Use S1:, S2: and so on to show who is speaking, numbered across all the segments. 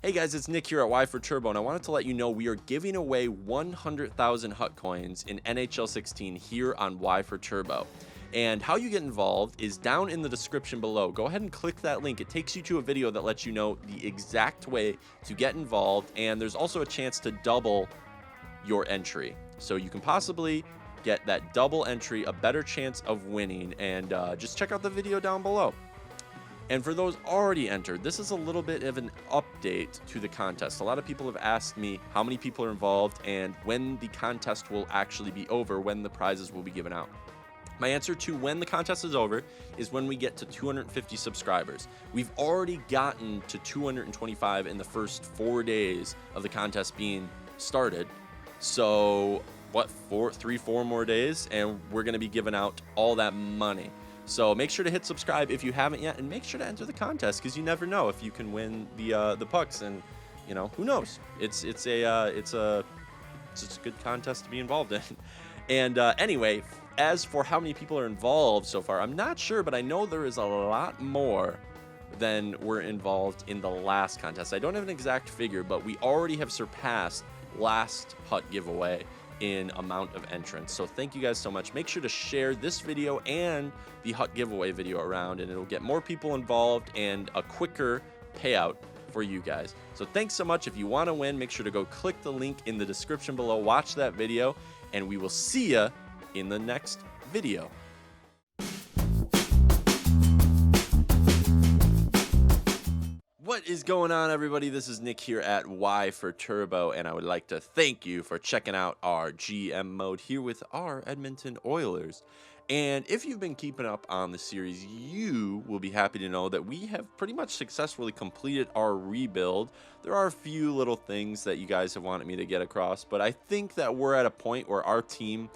S1: Hey guys, it's Nick here at Y480, and I wanted to let you know we are giving away 100,000 Hut Coins in NHL 16 here on Y4Turbo. And how you get involved is down in the description below. Go ahead and click that link. It takes you to a video that lets you know the exact way to get involved, and there's also a chance to double your entry. So you can possibly get that double entry, a better chance of winning, and just check out the video down below. And for those already entered, this is a little bit of an update to the contest. A lot of people have asked me how many people are involved and when the contest will actually be over, when the prizes will be given out. My answer to when the contest is over is when we get to 250 subscribers. We've already gotten to 225 in the first 4 days of the contest being started. So what, 4 more days, and we're going to be giving out all that money. So make sure to hit subscribe if you haven't yet, and make sure to enter the contest, because you never know if you can win the pucks, and you know, who knows? It's a good contest to be involved in. And anyway, as for how many people are involved so far, I'm not sure, but I know there is a lot more than were involved in the last contest. I don't have an exact figure, but we already have surpassed last Hut giveaway in amount of entrants. So thank you guys so much. Make sure to share this video and the Hut giveaway video around, and it'll get more people involved and a quicker payout for you guys. So thanks so much. If you want to win, make sure to go click the link in the description below, watch that video, and we will see ya in the next video. What is going on, everybody? This is Nick here at Y4Turbo, and I would like to thank you for checking out our GM mode here with our Edmonton Oilers. And if you've been keeping up on the series, you will be happy to know that we have pretty much successfully completed our rebuild. There are a few little things that you guys have wanted me to get across, but I think that we're at a point where our team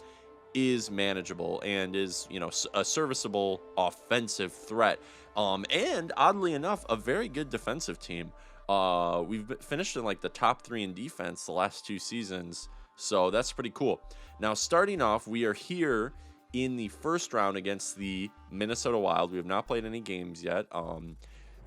S1: is manageable and is, you know, a serviceable offensive threat. And oddly enough, a very good defensive team. We've finished in like the top 3 in defense the last 2 seasons, so that's pretty cool. Now, starting off, we are here in the first round against the Minnesota Wild. We have not played any games yet.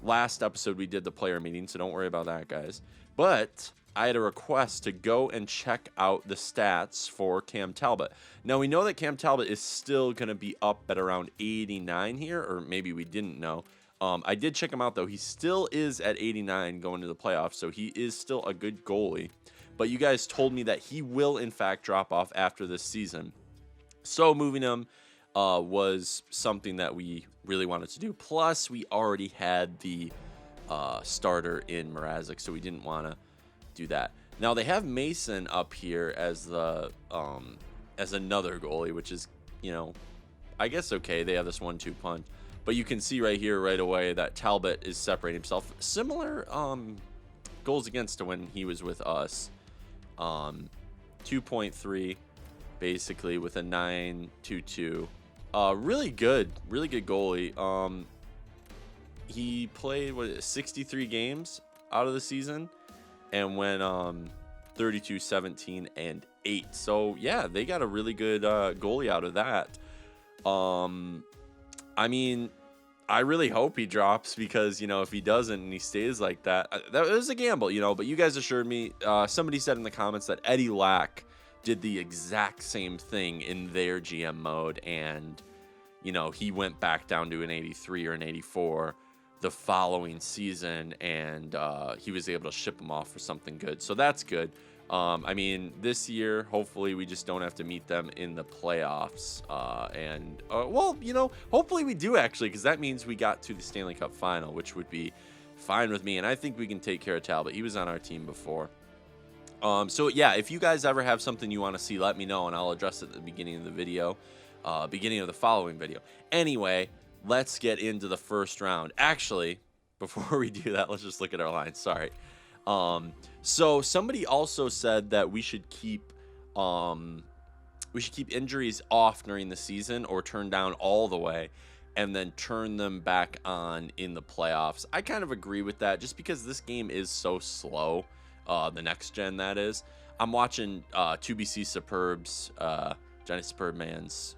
S1: Last episode we did the player meeting, so don't worry about that, guys. But I had a request to go and check out the stats for Cam Talbot. Now, we know that Cam Talbot is still going to be up at around 89 here, or maybe we didn't know. I did check him out, though. He still is at 89 going to the playoffs, so he is still a good goalie. But you guys told me that he will, in fact, drop off after this season. So moving him was something that we really wanted to do. Plus, we already had the starter in Mrazek, so we didn't want to do that. Now they have Mason up here as the as another goalie, which is, you know, I guess okay. They have this 1-2 punch, but you can see right here right away that Talbot is separating himself. Similar goals against to when he was with us, 2.3 basically with a 9.22. Really good goalie. He played 63 games out of the season and went 32, 17, and 8. So yeah, they got a really good goalie out of that. I mean, I really hope he drops, because, you know, if he doesn't and he stays like that, that was a gamble, you know. But you guys assured me. Somebody said in the comments that Eddie Lack did the exact same thing in their GM mode, and, you know, he went back down to an 83 or an 84 the following season, and he was able to ship them off for something good. So that's good. I mean, this year, hopefully we just don't have to meet them in the playoffs. Well, you know, hopefully we do, actually, because that means we got to the Stanley Cup final, which would be fine with me. And I think we can take care of Talbot. He was on our team before. So yeah, if you guys ever have something you want to see, let me know, and I'll address it at the beginning of the video, beginning of the following video. Anyway, let's get into the first round. Actually, before we do that, let's just look at our lines. Sorry. So somebody also said that we should keep injuries off during the season, or turn down all the way and then turn them back on in the playoffs. I kind of agree with that, just because this game is so slow. The next gen, that is. I'm watching 2BC Superb's Johnny Superbman's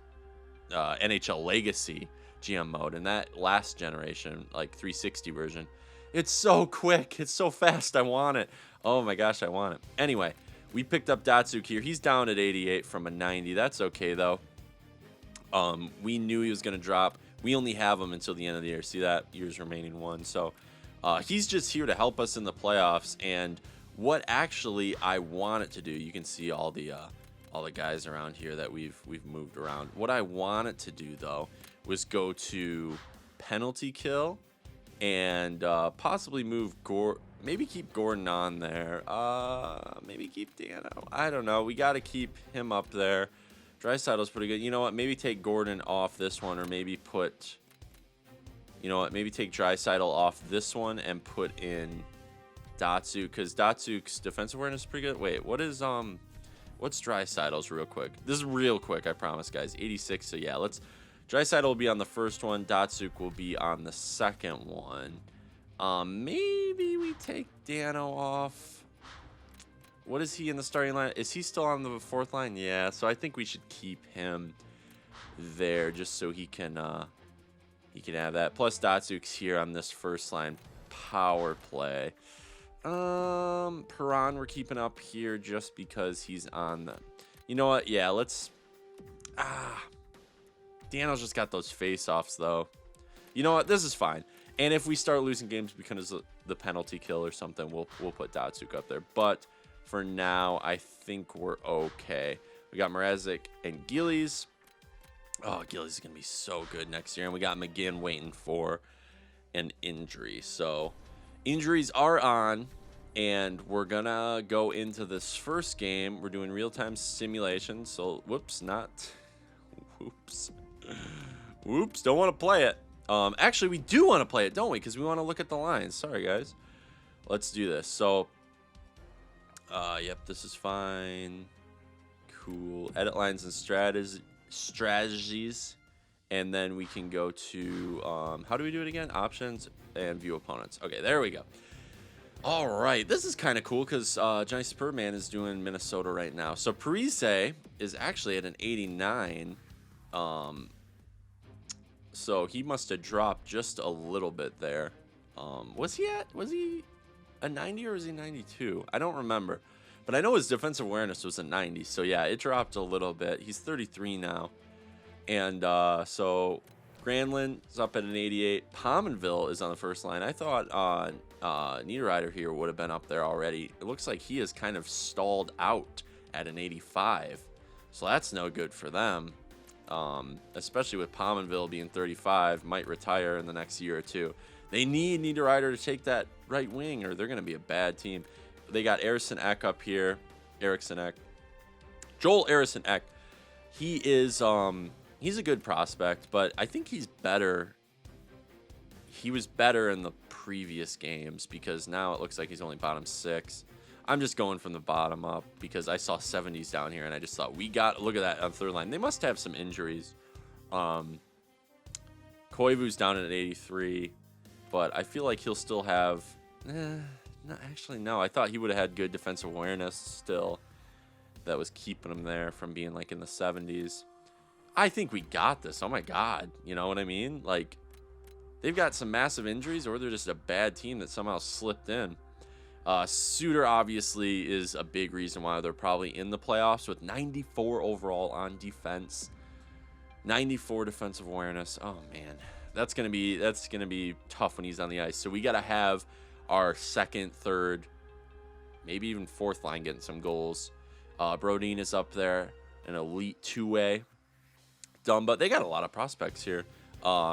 S1: NHL Legacy GM mode, and that last generation, like 360 version, It's so quick. It's so fast. I want it. Oh my gosh, I want it. Anyway, we picked up Datsuk here. He's down at 88 from a 90. That's okay, though. We knew he was going to drop. We only have him until the end of the year. See that? Years remaining 1. So he's just here to help us in the playoffs. And what actually I want it to do, you can see all the guys around here that we've moved around. What I want it to do, though, was go to penalty kill and possibly move maybe keep Gordon on there. Maybe keep Dano. I don't know. We got to keep him up there. Draisaitl's pretty good. You know what? Maybe take Gordon off this one, or maybe put. You know what? Maybe take Draisaitl off this one and put in Datsuk, because Datsuk's defensive awareness is pretty good. Wait, what's Draisaitl's real quick? This is real quick, I promise, guys. 86. So yeah, Draisaitl will be on the first one. Datsuk will be on the second one. Maybe we take Dano off. What is he in the starting line? Is he still on the fourth line? Yeah, so I think we should keep him there just so he can have that. Plus Datsuk's here on this first line power play. Perron we're keeping up here just because he's on the. You know what? Yeah, let's. Dano's just got those face-offs though. You know what? This is fine. And if we start losing games because of the penalty kill or something, we'll put Datsuk up there. But for now, I think we're okay. We got Mrazek and Gillies. Oh, Gillies is going to be so good next year. And we got McGinn waiting for an injury. So injuries are on. And we're going to go into this first game. We're doing real-time simulation. So, whoops, don't want to play it. Actually, we do want to play it, don't we? Because we want to look at the lines. Sorry, guys. Let's do this. So, yep, this is fine. Cool. Edit lines and strategies. And then we can go to, how do we do it again? Options and view opponents. Okay, there we go. All right, this is kind of cool because Johnny Superman is doing Minnesota right now. So Parise is actually at an 89. So he must have dropped just a little bit there. Was he a 90 or was he 92? I don't remember. But I know his defensive awareness was a 90. So yeah, it dropped a little bit. He's 33 now. And so Granlund is up at an 88. Pominville is on the first line. I thought Niederreiter here would have been up there already. It looks like he is kind of stalled out at an 85. So that's no good for them. Especially with Pominville being 35, might retire in the next year or two. They need Niederreiter to take that right wing or they're going to be a bad team. They got Eriksson Ek up here. Joel Eriksson Ek. He is he's a good prospect, but I think he's better. He was better in the previous games because now it looks like he's only bottom 6. I'm just going from the bottom up because I saw 70s down here and I just thought look at that on third line. They must have some injuries. Koivu's down at 83, but I feel like he'll still have. No, I thought he would have had good defensive awareness still. That was keeping him there from being like in the 70s. I think we got this. Oh my God. You know what I mean? Like, they've got some massive injuries or they're just a bad team that somehow slipped in. Suter obviously is a big reason why they're probably in the playoffs with 94 overall on defense. 94 defensive awareness. Oh man. That's gonna be tough when he's on the ice. So we gotta have our second, third, maybe even fourth line getting some goals. Brodin is up there, an elite two-way. Dumb, but they got a lot of prospects here.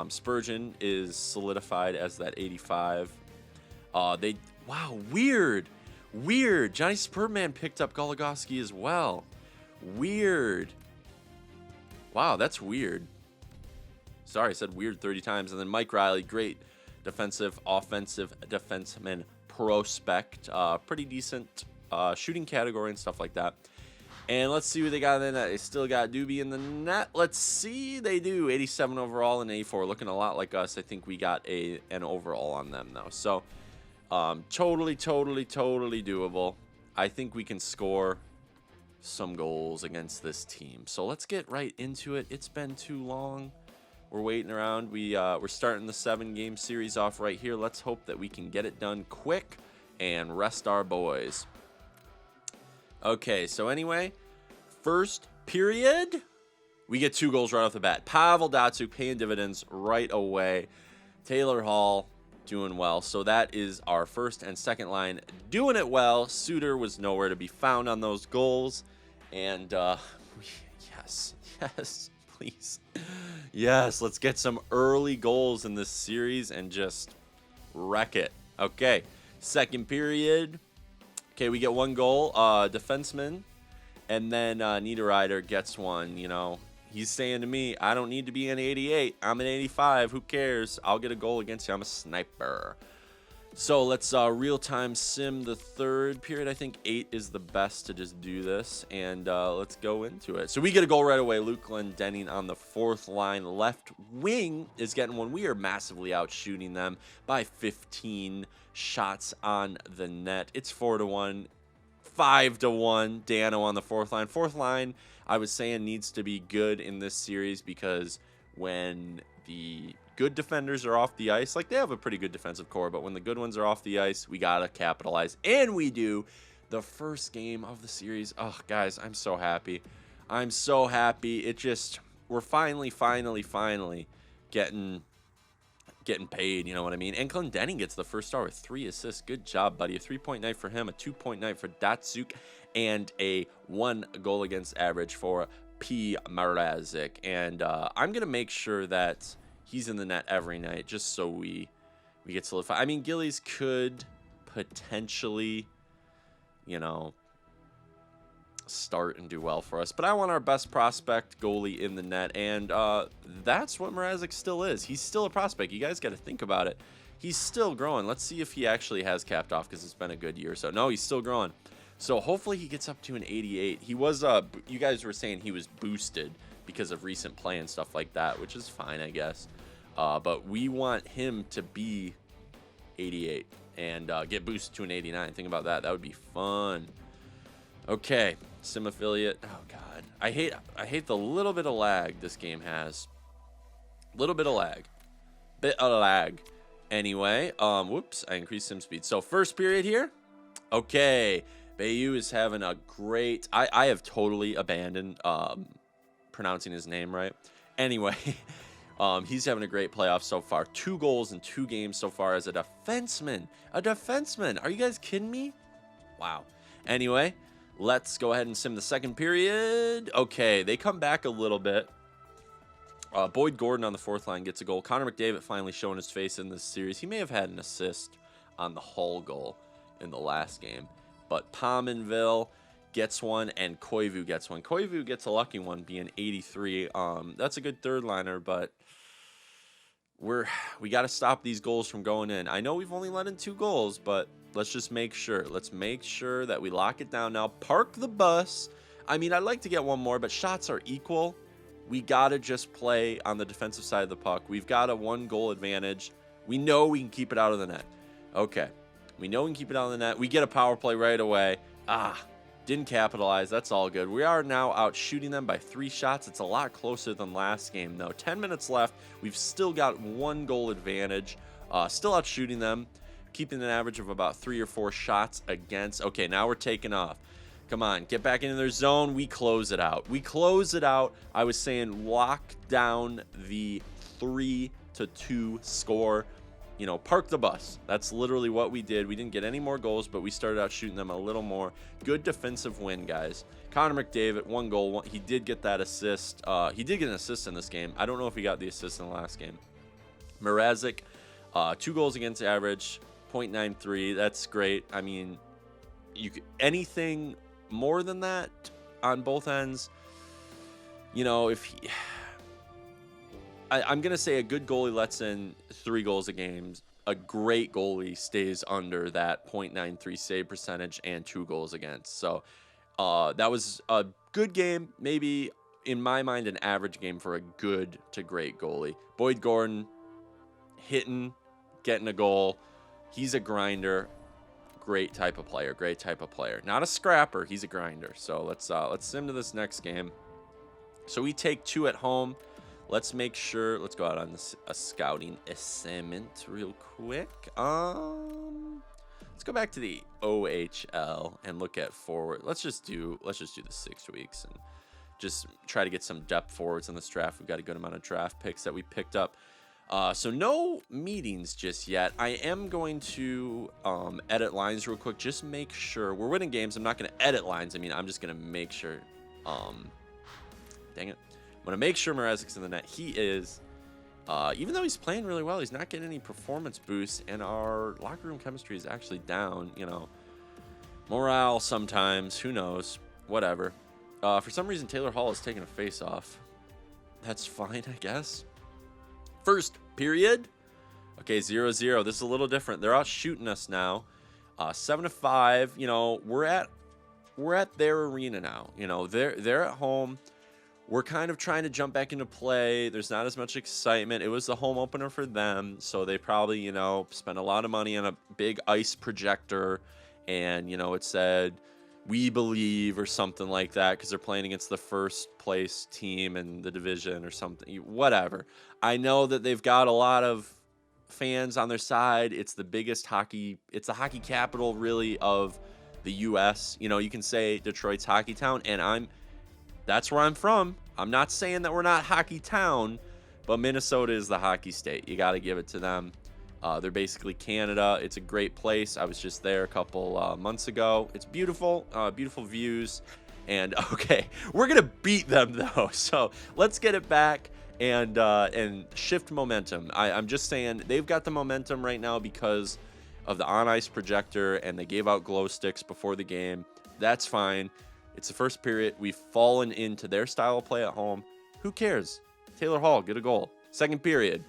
S1: Spurgeon is solidified as that 85. Wow, weird. Johnny Superman picked up Goligoski as well. Weird. Wow, that's weird. Sorry, I said weird 30 times. And then Mike Riley, great offensive defenseman prospect. Pretty decent shooting category and stuff like that. And let's see who they got in the net. They still got Doobie in the net. Let's see. They do. 87 overall and 84. Looking a lot like us. I think we got an overall on them, though. So, totally doable. I think we can score some goals against this team. So, let's get right into it. It's been too long. we're waiting around. We're starting the 7-game series off right here. Let's hope that we can get it done quick and rest our boys. Okay, so anyway, first period, we get 2 goals right off the bat. Pavel Datsyuk paying dividends right away. Taylor Hall doing well. So that is our first and second line doing it well. Suter was nowhere to be found on those goals. And yes, please. Yes, let's get some early goals in this series and just wreck it. Okay, second period. Okay, we get 1 goal. Defenseman. And then Niederreiter gets one, you know. He's saying to me, I don't need to be an 88. I'm an 85. Who cares? I'll get a goal against you. I'm a sniper. So let's real-time sim the third period. I think 8 is the best to just do this. And let's go into it. So we get a goal right away. Luke Glendening on the 4th line. Left wing is getting one. We are massively out shooting them by 15 shots on the net. It's 4-1. 5-1. Dano on the 4th line. 4th line, I was saying, needs to be good in this series because when the good defenders are off the ice, like they have a pretty good defensive core, but when the good ones are off the ice, we got to capitalize. And we do. The first game of the series. Oh, guys, I'm so happy. I'm so happy. It just, we're finally getting paid, you know what I mean? And Glendening gets the first star with 3 assists. Good job, buddy. A 3-point night for him, a 2-point night for Datsyuk, and a 1 goal against average for P. Mrazek. And I'm going to make sure that he's in the net every night just so we get solidified. I mean, Gillies could potentially, you know, start and do well for us, but I want our best prospect goalie in the net, and that's what Mrazek still is. He's still a prospect. You guys got to think about it. He's still growing. Let's see if he actually has capped off because it's been a good year or so. No, he's still growing. So hopefully he gets up to an 88. He was you guys were saying he was boosted because of recent play and stuff like that, which is fine, I guess. But we want him to be 88 and get boosted to an 89. Think about that. That would be fun. Okay, sim affiliate. Oh god, I hate the little bit of lag this game has. Little bit of lag. Anyway, whoops, I increased sim speed. So first period here. Okay, WiiU is having a great. I have totally abandoned pronouncing his name right. Anyway, he's having a great playoff so far. 2 goals in 2 games so far as a defenseman. A defenseman. Are you guys kidding me? Wow. Anyway. Let's go ahead and sim the second period. Okay, they come back a little bit. Boyd Gordon on the 4th line gets a goal. Connor McDavid finally showing his face in this series. He may have had an assist on the Hull goal in the last game. But Pominville gets one, and Koivu gets one. Koivu gets a lucky one, being 83. That's a good third liner, but we got to stop these goals from going in. I know we've only let in 2 goals, but let's just make sure. Let's make sure that we lock it down now. Park the bus. I mean, I'd like to get one more, but shots are equal. We got to just play on the defensive side of the puck. We've got a 1-goal advantage. We know we can keep it out of the net. Okay. We know we can keep it out of the net. We get a power play right away. Didn't capitalize. That's all good. We are now out shooting them by 3 shots. It's a lot closer than last game, though. 10 minutes left. We've still got 1-goal advantage. Still out shooting them. Keeping an average of about 3 or 4 shots against. Okay, now we're taking off. Come on, get back into their zone. We close it out. I was saying lock down the 3-2 score. You know, park the bus. That's literally what we did. We didn't get any more goals, but we started out shooting them a little more. Good defensive win, guys. Connor McDavid, 1 goal. He did get that assist. He did get an assist in this game. I don't know if he got the assist in the last game. Mrazek, 2 goals against average, .93. That's great. I mean, anything more than that on both ends, you know, if he... I'm going to say a good goalie lets in 3 goals a game. A great goalie stays under that .93 save percentage and 2 goals against. So that was a good game. Maybe, in my mind, an average game for a good to great goalie. Boyd Gordon hitting, getting a goal. He's a grinder. Great type of player. Not a scrapper. He's a grinder. So let's sim to this next game. So we take 2 at home. let's make sure. Let's go out on a scouting assignment real quick. Let's go back to the OHL and look at forward. Let's just do the 6 weeks and just try to get some depth forwards in this draft. We've got a good amount of draft picks that we picked up. So no meetings just yet. I am going to edit lines real quick. Just make sure we're winning games. I'm not going to edit lines. I mean, I'm just going to make sure. Dang it. I'm going to make sure Mrazek's in the net. He is. Even though he's playing really well, he's not getting any performance boosts, and our locker room chemistry is actually down. You know, morale sometimes. Who knows? Whatever. For some reason, Taylor Hall is taking a face-off. That's fine, I guess. First period. Okay, 0-0. This is a little different. They're out shooting us now. 7-5. You know, we're at their arena now. You know, they're at home. We're kind of trying to jump back into play. There's not as much excitement. It was the home opener for them, so they probably, you know, spent a lot of money on a big ice projector, and, you know, it said, "We believe," or something like that, because they're playing against the first place team in the division or something. Whatever. I know that they've got a lot of fans on their side. It's the biggest hockey. It's the hockey capital, really, of the U.S. You know, you can say Detroit's hockey town, and that's where I'm from. I'm not saying that we're not hockey town, but Minnesota is the hockey state. You got to give it to them. They're basically Canada. It's a great place. I was just there a couple months ago. It's beautiful, beautiful views. And okay, we're gonna beat them though. So let's get it back and shift momentum. I'm just saying they've got the momentum right now because of the on ice projector, and they gave out glow sticks before the game. That's fine. It's the first period. We've fallen into their style of play at home. Who cares? Taylor Hall, get a goal. Second period.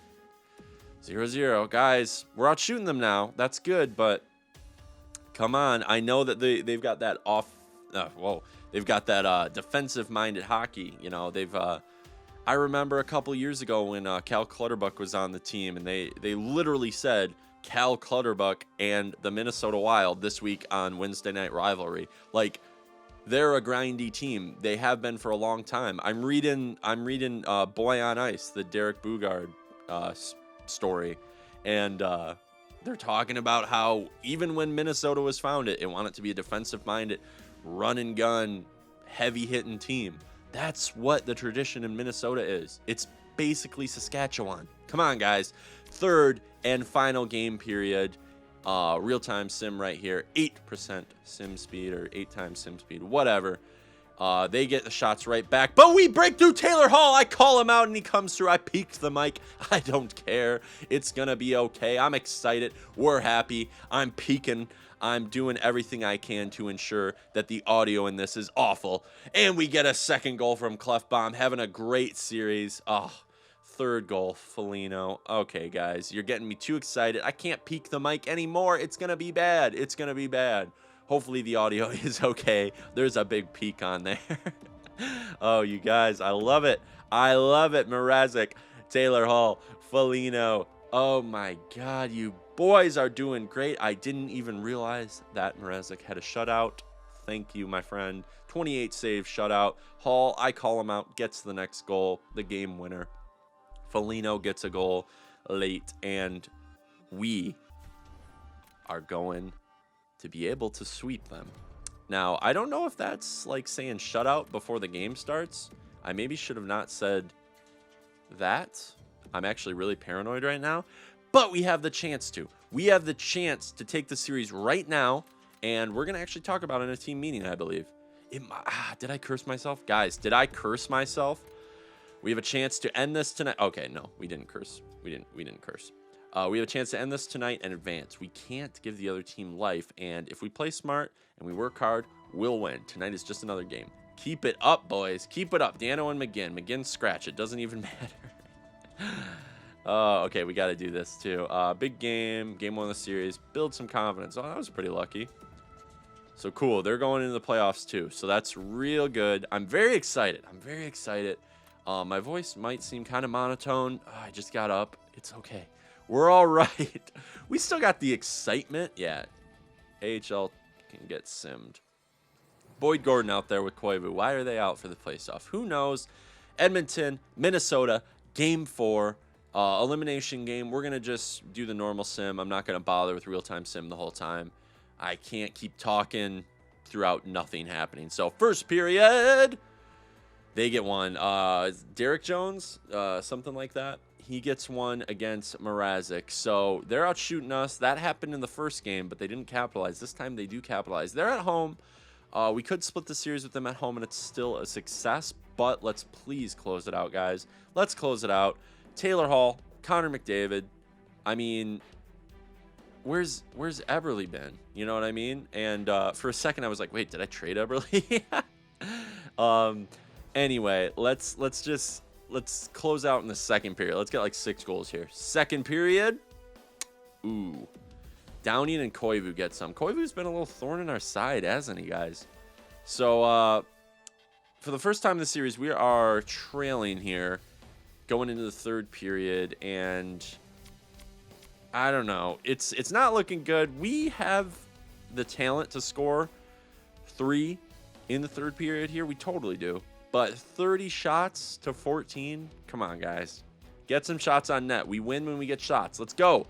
S1: 0-0. Guys, we're out shooting them now. That's good, but come on. I know that they've got that they've got that defensive-minded hockey. You know, I remember a couple years ago when Cal Clutterbuck was on the team, and they literally said Cal Clutterbuck and the Minnesota Wild this week on Wednesday Night Rivalry. Like, they're a grindy team. They have been for a long time. I'm reading Boy on Ice, the Derek Bugard story, and they're talking about how even when Minnesota was founded, it wanted to be a defensive-minded, run-and-gun, heavy-hitting team. That's what the tradition in Minnesota is. It's basically Saskatchewan. Come on, guys. Third and final game period. Real-time sim right here. 8% sim speed, or 8 times sim speed, whatever. They get the shots right back, but we break through Taylor Hall. I call him out, and he comes through. I peeked the mic. I don't care. It's going to be okay. I'm excited. We're happy. I'm peeking. I'm doing everything I can to ensure that the audio in this is awful. And we get a second goal from Clefbaum, having a great series. Oh, third goal, Foligno. Okay, guys, you're getting me too excited. I can't peek the mic anymore. It's going to be bad. It's going to be bad. Hopefully the audio is okay. There's a big peak on there. Oh, you guys, I love it. I love it. Mrazek, Taylor Hall, Foligno. Oh, my God, you boys are doing great. I didn't even realize that Mrazek had a shutout. Thank you, my friend. 28 save shutout. Hall, I call him out, gets the next goal, the game winner. Foligno gets a goal late, and we are going to be able to sweep them. Now, I don't know if that's like saying shutout before the game starts. I maybe should have not said that. I'm actually really paranoid right now. But we have the chance to. We have the chance to take the series right now, and we're going to actually talk about it in a team meeting, I believe. Did I curse myself? Guys, did I curse myself? We have a chance to end this tonight. Okay, no, we didn't curse. We didn't curse. We have a chance to end this tonight and advance. We can't give the other team life, and if we play smart and we work hard, we'll win. Tonight is just another game. Keep it up, boys. Keep it up. Dano and McGinn. McGinn scratch. It doesn't even matter. Oh, okay, we got to do this too. Big game, game 1 of the series. Build some confidence. Oh, that was pretty lucky. So cool. They're going into the playoffs too, so that's real good. I'm very excited. My voice might seem kind of monotone. I just got up. It's okay. We're all right. We still got the excitement. Yeah, AHL can get simmed. Boyd Gordon out there with Koivu. Why are they out for the playoff? Who knows? Edmonton, Minnesota, Game 4, elimination game. We're going to just do the normal sim. I'm not going to bother with real-time sim the whole time. I can't keep talking throughout nothing happening. So first period, they get one. Derek Jones, something like that. He gets one against Mrazek. So they're out shooting us. That happened in the first game, but they didn't capitalize. This time they do capitalize. They're at home. We could split the series with them at home, and it's still a success. But let's please close it out, guys. Let's close it out. Taylor Hall, Connor McDavid. I mean, where's Eberle been? You know what I mean? And for a second, I was like, wait, did I trade Eberle? Anyway, let's close out in the second period. Let's get like 6 goals here. Second period. Ooh. Downing and Koivu get some. Koivu's been a little thorn in our side, hasn't he, guys? So, for the first time in the series, we are trailing here going into the third period, and I don't know. It's not looking good. We have the talent to score 3 in the third period here. We totally do. But 30 shots to 14? Come on, guys. Get some shots on net. We win when we get shots. Let's go.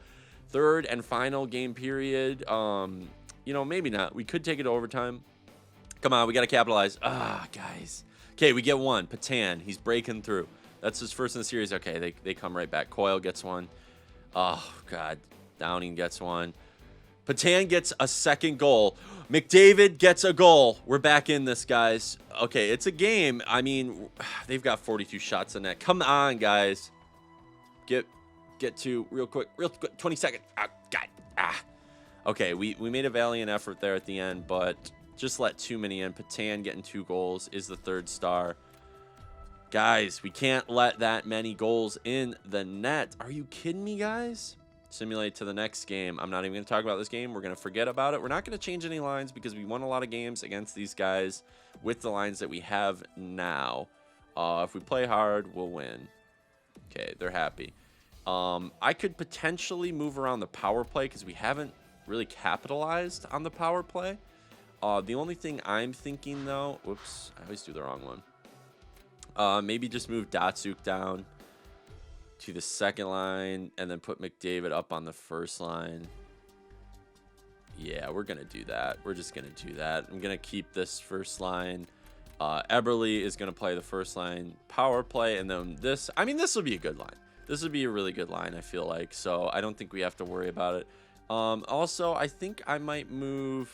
S1: Third and final game period. You know, maybe not. We could take it to overtime. Come on, we got to capitalize. Guys. Okay, we get one. Patan, he's breaking through. That's his first in the series. Okay, they come right back. Coyle gets one. Oh, God. Downing gets one. Patan gets a second goal. McDavid gets a goal. We're back in this, guys. Okay, it's a game. I mean, they've got 42 shots in net. Come on, guys. Get to real quick. 20 seconds. God. Okay, we made a valiant effort there at the end, but just let too many in. Patan getting 2 goals is the third star. Guys, we can't let that many goals in the net. Are you kidding me, guys? Simulate to the next game. I'm not even going to talk about this game. We're going to forget about it. We're not going to change any lines because we won a lot of games against these guys with the lines that we have now. If we play hard, we'll win. Okay, they're happy. I could potentially move around the power play because we haven't really capitalized on the power play. The only thing I'm thinking, though... Whoops, I always do the wrong one. Maybe just move Datsuk down to the second line and then put McDavid up on the first line. Yeah, we're going to do that. We're just going to do that. I'm going to keep this first line. Eberle is going to play the first line power play. And then this, I mean, this will be a good line. This would be a really good line, I feel like. So I don't think we have to worry about it. Also, I think I might move...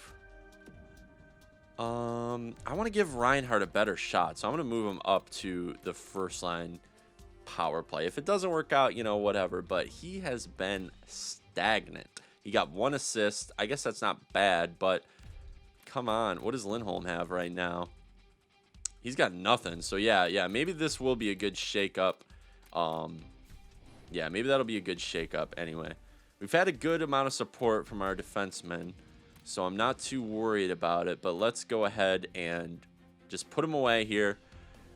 S1: I want to give Reinhardt a better shot. So I'm going to move him up to the first line power play. If it doesn't work out, you know, whatever. But he has been stagnant. He got 1 assist. I guess that's not bad, but come on. What does Lindholm have right now? He's got nothing. So, yeah, maybe this will be a good shakeup. Yeah, maybe that'll be a good shakeup anyway. We've had a good amount of support from our defensemen, so I'm not too worried about it. But let's go ahead and just put them away here.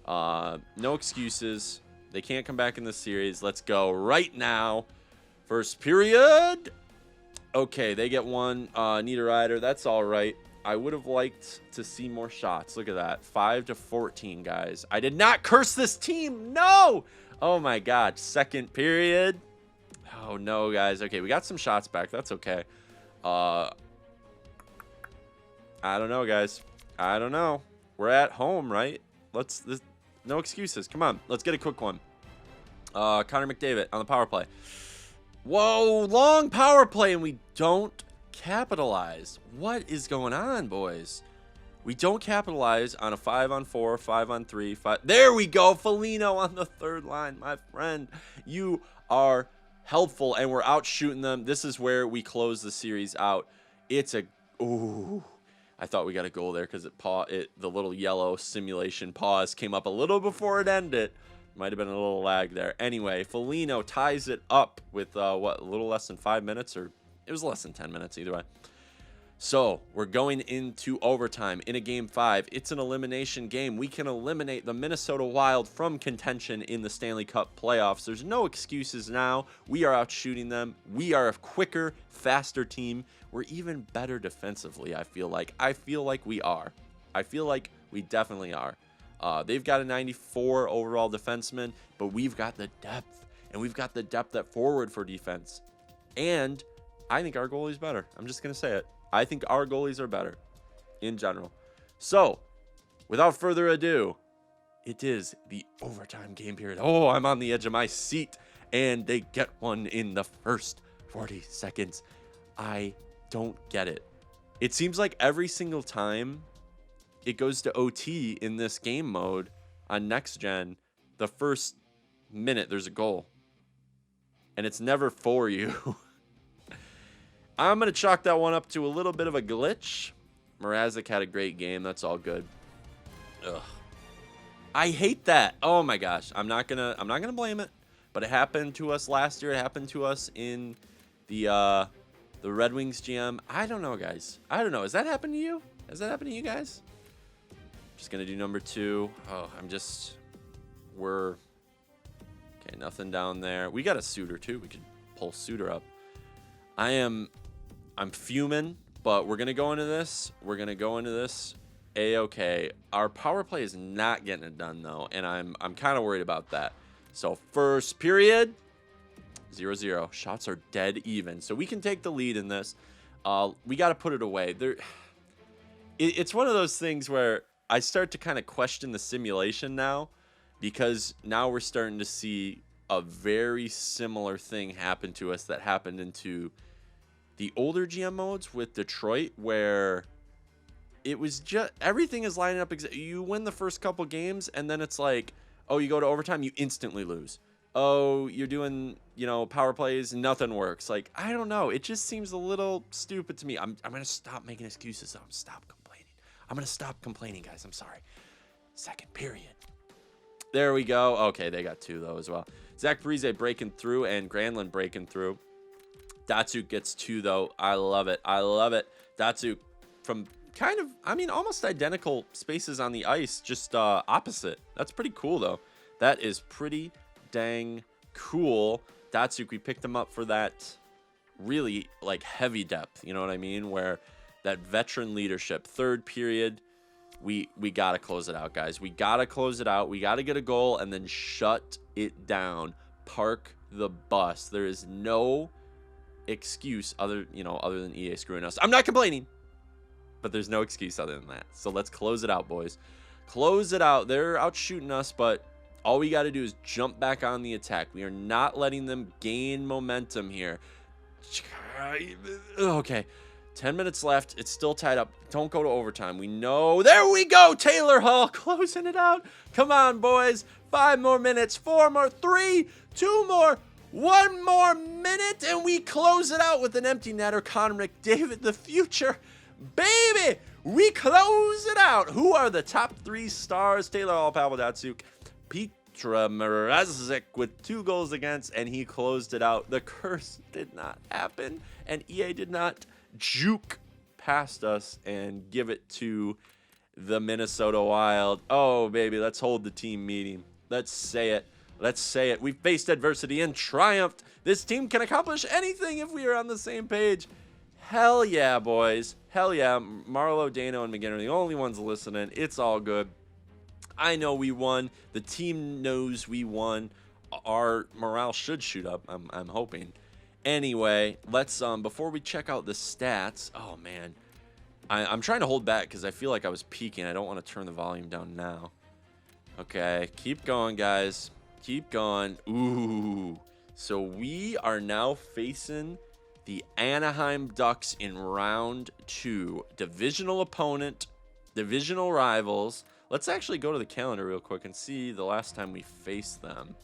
S1: No excuses. They can't come back in this series. Let's go right now. First period. Okay, they get one. Niederreiter. That's all right. I would have liked to see more shots. Look at that. 5-14, guys. I did not curse this team. No. Oh, my God. Second period. Oh, no, guys. Okay, we got some shots back. That's okay. I don't know, guys. I don't know. We're at home, right? No excuses. Come on. Let's get a quick one. Connor McDavid on the power play. Whoa, long power play, and we don't capitalize. What is going on, boys? We don't capitalize on a 5-on-4, 5-on-3, 5. There we go. Foligno on the third line, my friend. You are helpful, and we're out shooting them. This is where we close the series out. It's a... Ooh. I thought we got a goal there because the little yellow simulation pause came up a little before it ended. Might have been a little lag there. Anyway, Foligno ties it up with, a little less than 5 minutes, or it was less than 10 minutes either way. So we're going into overtime in a game 5. It's an elimination game. We can eliminate the Minnesota Wild from contention in the Stanley Cup playoffs. There's no excuses now. We are out shooting them. We are a quicker, faster team. We're even better defensively, I feel like. I feel like we are. I feel like we definitely are. They've got a 94 overall defenseman, but we've got the depth, and we've got the depth at forward for defense. And I think our goalie's better. I'm just going to say it. I think our goalies are better in general. So, without further ado, it is the overtime game period. Oh, I'm on the edge of my seat, and they get one in the first 40 seconds. I don't get it. It seems like every single time it goes to OT in this game mode on next gen, the first minute there's a goal, and it's never for you. I'm going to chalk that one up to a little bit of a glitch. Mrazek had a great game. That's all good. Ugh. I hate that. Oh my gosh. I'm not gonna blame it, but it happened to us last year. It happened to us in the Red Wings GM. I don't know, guys. I don't know. Has that happened to you? Has that happened to you guys? Just gonna do number 2. Oh, we're okay. Nothing down there. We got a Suter too. We could pull Suter up. I'm fuming, but we're gonna go into this. A-okay. Our power play is not getting it done though, and I'm kind of worried about that. So first period, 0-0. Shots are dead even, so we can take the lead in this. We got to put it away. It's one of those things where I start to kind of question the simulation now, because now we're starting to see a very similar thing happen to us that happened into the older GM modes with Detroit, where it was just everything is lining up. You win the first couple games, and then it's like, oh, you go to overtime, you instantly lose. Oh, you're doing, power plays, nothing works. Like, I don't know. It just seems a little stupid to me. I'm going to stop making excuses. I'm going to stop complaining. I'm going to stop complaining, guys. I'm sorry. Second period. There we go. Okay, they got 2, though, as well. Zach Parise breaking through and Granlund breaking through. Datsuk gets 2, though. I love it. I love it. Datsuk from kind of, almost identical spaces on the ice, just opposite. That's pretty cool, though. That is pretty dang cool. Datsuk, we picked him up for that really, heavy depth, you know what I mean? Where that veteran leadership. Third period, we got to close it out, guys. We got to close it out. We got to get a goal and then shut it down. Park the bus. There is no excuse other than EA screwing us. I'm not complaining, but there's no excuse other than that. So let's close it out, boys. Close it out. They're out shooting us, but all we got to do is jump back on the attack. We are not letting them gain momentum here. Okay. 10 minutes left. It's still tied up. Don't go to overtime. We know. There we go. Taylor Hall closing it out. Come on, boys. 5 more minutes. 4 more. 3. 2 more. 1 more minute. And we close it out with an empty netter. Connor McDavid, the future. Baby, we close it out. Who are the top 3 stars? Taylor Hall, Pavel Datsyuk, Petra Mrazek with 2 goals against, and he closed it out. The curse did not happen, and EA did not juke past us and give it to the Minnesota Wild. Oh, baby, let's hold the team meeting. Let's say it. Let's say it. We faced adversity and triumphed. This team can accomplish anything if we are on the same page. Hell yeah, boys. Hell yeah. Marlo, Dano, and McGinn are the only ones listening. It's all good. I know we won. The team knows we won. Our morale should shoot up, I'm hoping. Anyway, let's before we check out the stats. Oh man, I'm trying to hold back because I feel like I was peaking. I don't want to turn the volume down now. Okay, keep going, guys. Keep going. Ooh, so we are now facing the Anaheim Ducks in round 2. Divisional opponent, divisional rivals. Let's actually go to the calendar real quick and see the last time we faced them.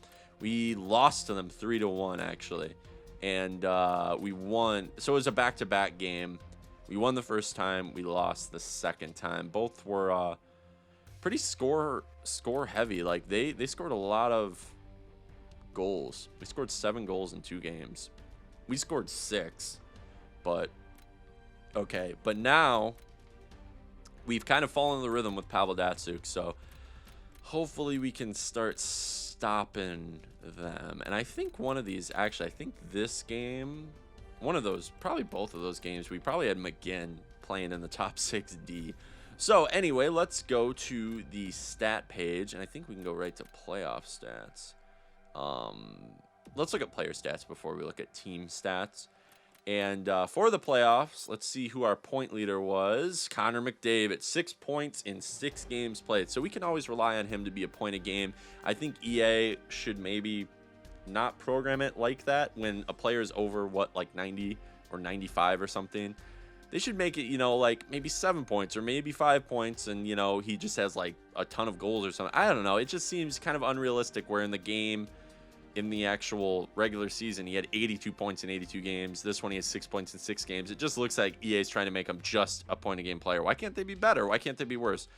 S1: We lost to them 3-1 actually, and we won. So it was a back-to-back game. We won the first time. We lost the second time. Both were pretty score heavy. Like they scored a lot of goals. We scored 7 goals in 2 games. We scored 6, but okay. But now we've kind of fallen in the rhythm with Pavel Datsyuk, so hopefully we can start stopping them. And I think one of these, actually, I think this game, one of those, probably both of those games, we probably had McGinn playing in the top 6D. So anyway, let's go to the stat page, and I think we can go right to playoff stats. Let's look at player stats before we look at team stats. And for the playoffs, let's see who our point leader was. Connor McDavid, 6 points in 6 games played. So we can always rely on him to be a point a game. I think EA should maybe not program it like that when a player is over, like 90 or 95 or something. They should make it, like maybe 7 points or maybe 5 points, and, he just has like a ton of goals or something. I don't know. It just seems kind of unrealistic where in the game, in the actual regular season, he had 82 points in 82 games. This one, he has 6 points in 6 games. It just looks like EA is trying to make him just a point-a-game player. Why can't they be better? Why can't they be worse?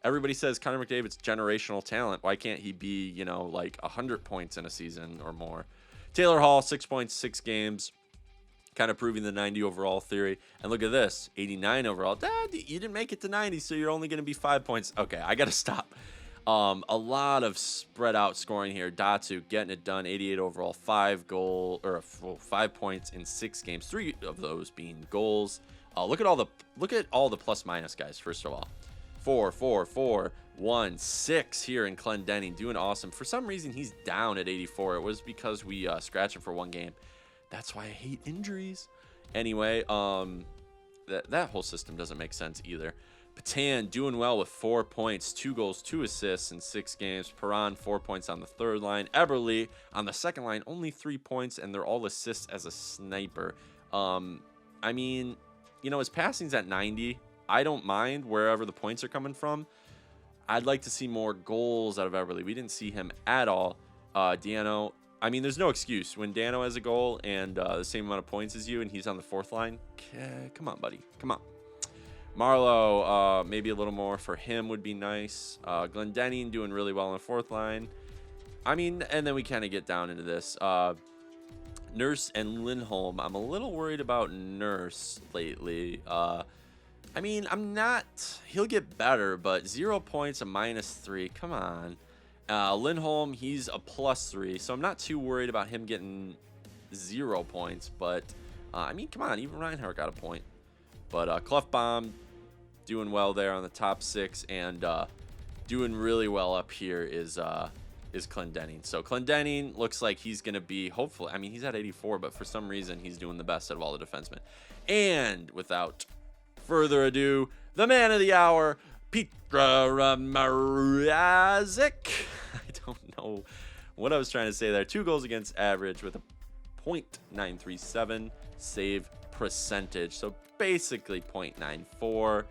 S1: Everybody says Connor McDavid's generational talent. Why can't he be, like 100 points in a season or more? Taylor Hall, 6 points, 6 games. Kind of proving the 90 overall theory. And look at this, 89 overall. Dad, you didn't make it to 90, so you're only going to be 5 points. Okay, I got to stop. A lot of spread out scoring here. Datsyuk getting it done, 88 overall, 5 points in 6 games, 3 of those being goals. Look at all the plus minus guys. First of all, 4, 4, 4, 1, 6 here in Clendenning, doing awesome. For some reason, he's down at 84. It was because we scratched him for 1 game. That's why I hate injuries. Anyway, that whole system doesn't make sense either. Patan doing well with 4 points, 2 goals, 2 assists in 6 games. Perron, 4 points on the third line. Eberle on the second line, only 3 points, and they're all assists as a sniper. I mean, his passing's at 90. I don't mind wherever the points are coming from. I'd like to see more goals out of Eberle. We didn't see him at all. Dano, I mean, there's no excuse. When Dano has a goal and the same amount of points as you and he's on the 4th line, come on, buddy. Come on. Marlowe, maybe a little more for him would be nice. Glendenning doing really well on the 4th line. I mean, and then we kind of get down into this. Nurse and Lindholm. I'm a little worried about Nurse lately. I mean, I'm not. He'll get better, but 0 points, a -3. Come on. Lindholm, he's a +3, so I'm not too worried about him getting 0 points. But, I mean, come on. Even Reinhart got a point. But Clefbaum doing well there on the top 6, and doing really well up here is Clendenning. So Clendenning looks like he's going to be, hopefully, I mean, he's at 84, but for some reason he's doing the best out of all the defensemen. And without further ado, the man of the hour, Petr Mrazek. I don't know what I was trying to say there. 2 goals against average with a .937 save percentage. So basically .94.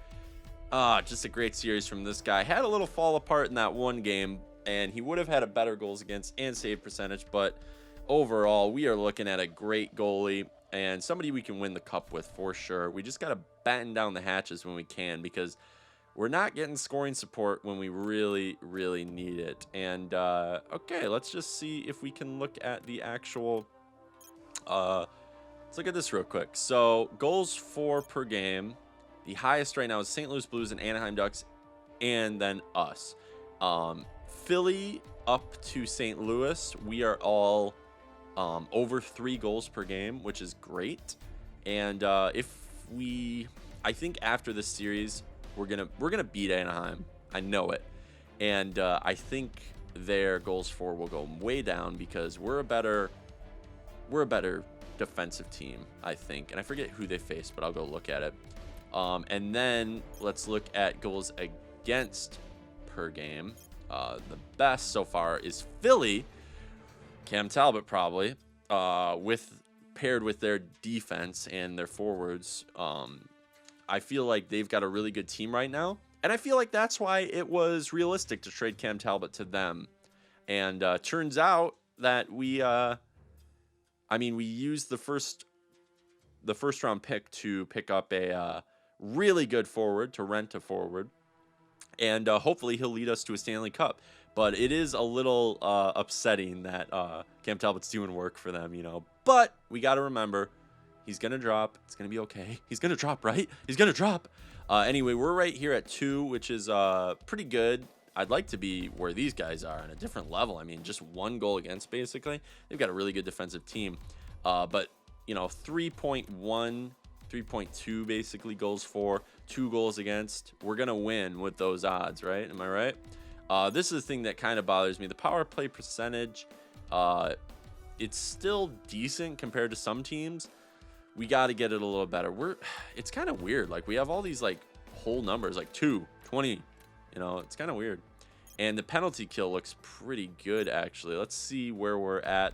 S1: Just a great series from this guy. Had a little fall apart in that 1 game, and he would have had a better goals against and save percentage, but overall, we are looking at a great goalie and somebody we can win the cup with for sure. We just got to batten down the hatches when we can, because we're not getting scoring support when we really, really need it. And, okay, let's just see if we can look at the actual, let's look at this real quick. So, goals for per game. The highest right now is St. Louis Blues and Anaheim Ducks, and then us. Philly up to St. Louis, we are all over 3 goals per game, which is great. And I think after this series, we're gonna beat Anaheim. I know it, and I think their goals for will go way down because we're a better defensive team, I think. And I forget who they faced, but I'll go look at it. And then let's look at goals against per game. The best so far is Philly, Cam Talbot probably, paired with their defense and their forwards. I feel like they've got a really good team right now, and I feel like that's why it was realistic to trade Cam Talbot to them. And turns out that we used the first round pick to pick up a really good forward, to rent a forward. And hopefully he'll lead us to a Stanley Cup. But it is a little upsetting that Cam Talbot's doing work for them, But we got to remember, he's going to drop. It's going to be okay. He's going to drop, right? He's going to drop. Anyway, we're right here at 2, which is pretty good. I'd like to be where these guys are on a different level. I mean, just 1 goal against, basically. They've got a really good defensive team. But, 3.1... 3.2 basically goals for, 2 goals against. We're going to win with those odds, right? Am I right? This is the thing that kind of bothers me. The power play percentage, it's still decent compared to some teams. We got to get it a little better. It's kind of weird. Like, we have all these like whole numbers, like 2, 20, you know, it's kind of weird. And the penalty kill looks pretty good, actually. Let's see where we're at.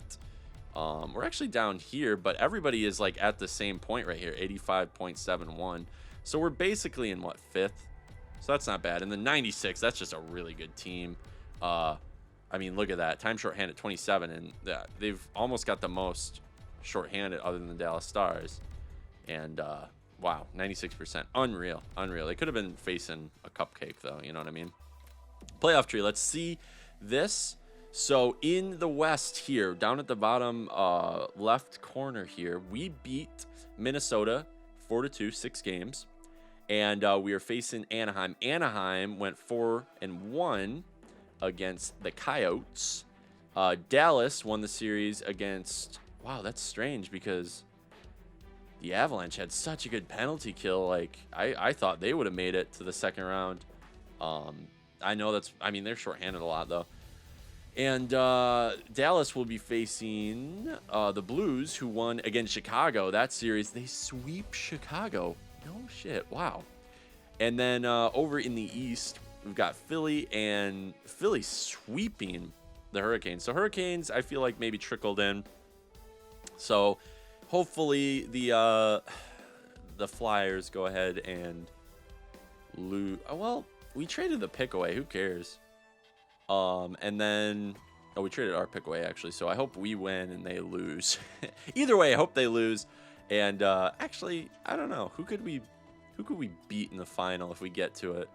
S1: We're actually down here, but everybody is like at the same point right here, 85.71. So we're basically in what, 5th? So that's not bad. And the 96, that's just a really good team. I mean, look at that. Time shorthanded 27, and they've almost got the most shorthanded other than the Dallas Stars. And wow, 96%. Unreal. Unreal. They could have been facing a cupcake, though. You know what I mean? Playoff tree. Let's see this. So in the West here, down at the bottom left corner here, we beat Minnesota 4-2, 6 games. And we are facing Anaheim. Anaheim went 4-1 against the Coyotes. Dallas won the series against... Wow, that's strange because the Avalanche had such a good penalty kill. Like, I thought they would have made it to the second round. I know that's... I mean, they're shorthanded a lot, though. And Dallas will be facing the Blues, who won against Chicago. That series, they sweep Chicago. No shit. Wow. And then over in the East, we've got Philly, and Philly sweeping the Hurricanes. So Hurricanes, I feel like maybe trickled in. So hopefully the Flyers go ahead and lose. Well, we traded the pick away. Who cares? And then, we traded our pick away, actually. So I hope we win and they lose. Either way, I hope they lose. And actually, I don't know. Who could we beat in the final if we get to it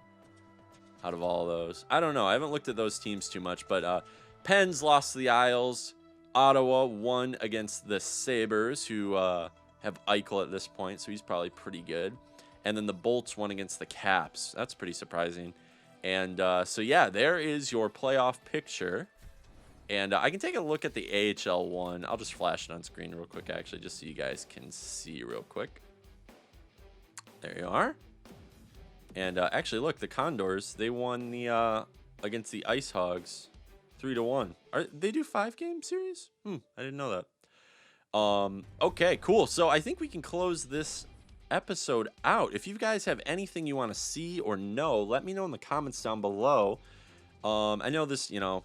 S1: out of all of those? I don't know. I haven't looked at those teams too much. But Pens lost to the Isles. Ottawa won against the Sabres, who have Eichel at this point. So he's probably pretty good. And then the Bolts won against the Caps. That's pretty surprising. And so, yeah, there is your playoff picture. And I can take a look at the AHL one. I'll just flash it on screen real quick, actually, just so you guys can see real quick. There you are. And actually, look, the Condors, they won the against the Ice Hogs 3-1. They do 5-game series? I didn't know that. Okay, cool. So I think we can close this episode out. If you guys have anything you want to see or know, let me know in the comments down below. I know this, you know,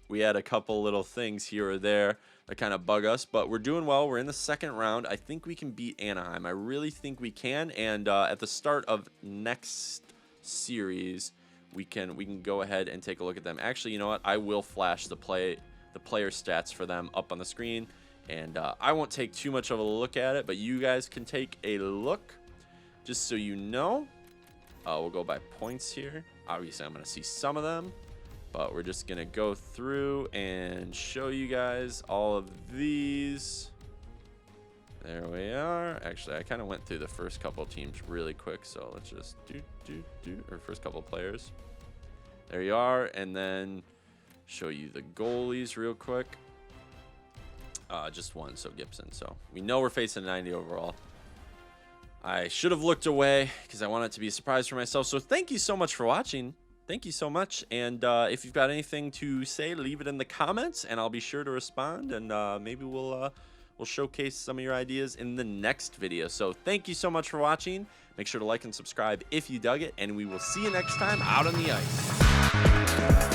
S1: we had a couple little things here or there that kind of bug us, but we're doing well. We're in the second round. I think we can beat Anaheim. I really think we can. And at the start of next series, we can go ahead and take a look at them. Actually, you know what? I will flash the player stats for them up on the screen. And I won't take too much of a look at it, but you guys can take a look just so you know. We'll go by points here. Obviously, I'm going to see some of them, but we're just going to go through and show you guys all of these. There we are. Actually, I kind of went through the first couple teams really quick, so let's just or first couple players. There you are, and then show you the goalies real quick. Just one, so Gibson. So we know we're facing 90 overall. I should have looked away because I want it to be a surprise for myself. So thank you so much for watching. Thank you so much. And if you've got anything to say, leave it in the comments, and I'll be sure to respond. And maybe we'll showcase some of your ideas in the next video. So thank you so much for watching. Make sure to like and subscribe if you dug it, and we will see you next time out on the ice.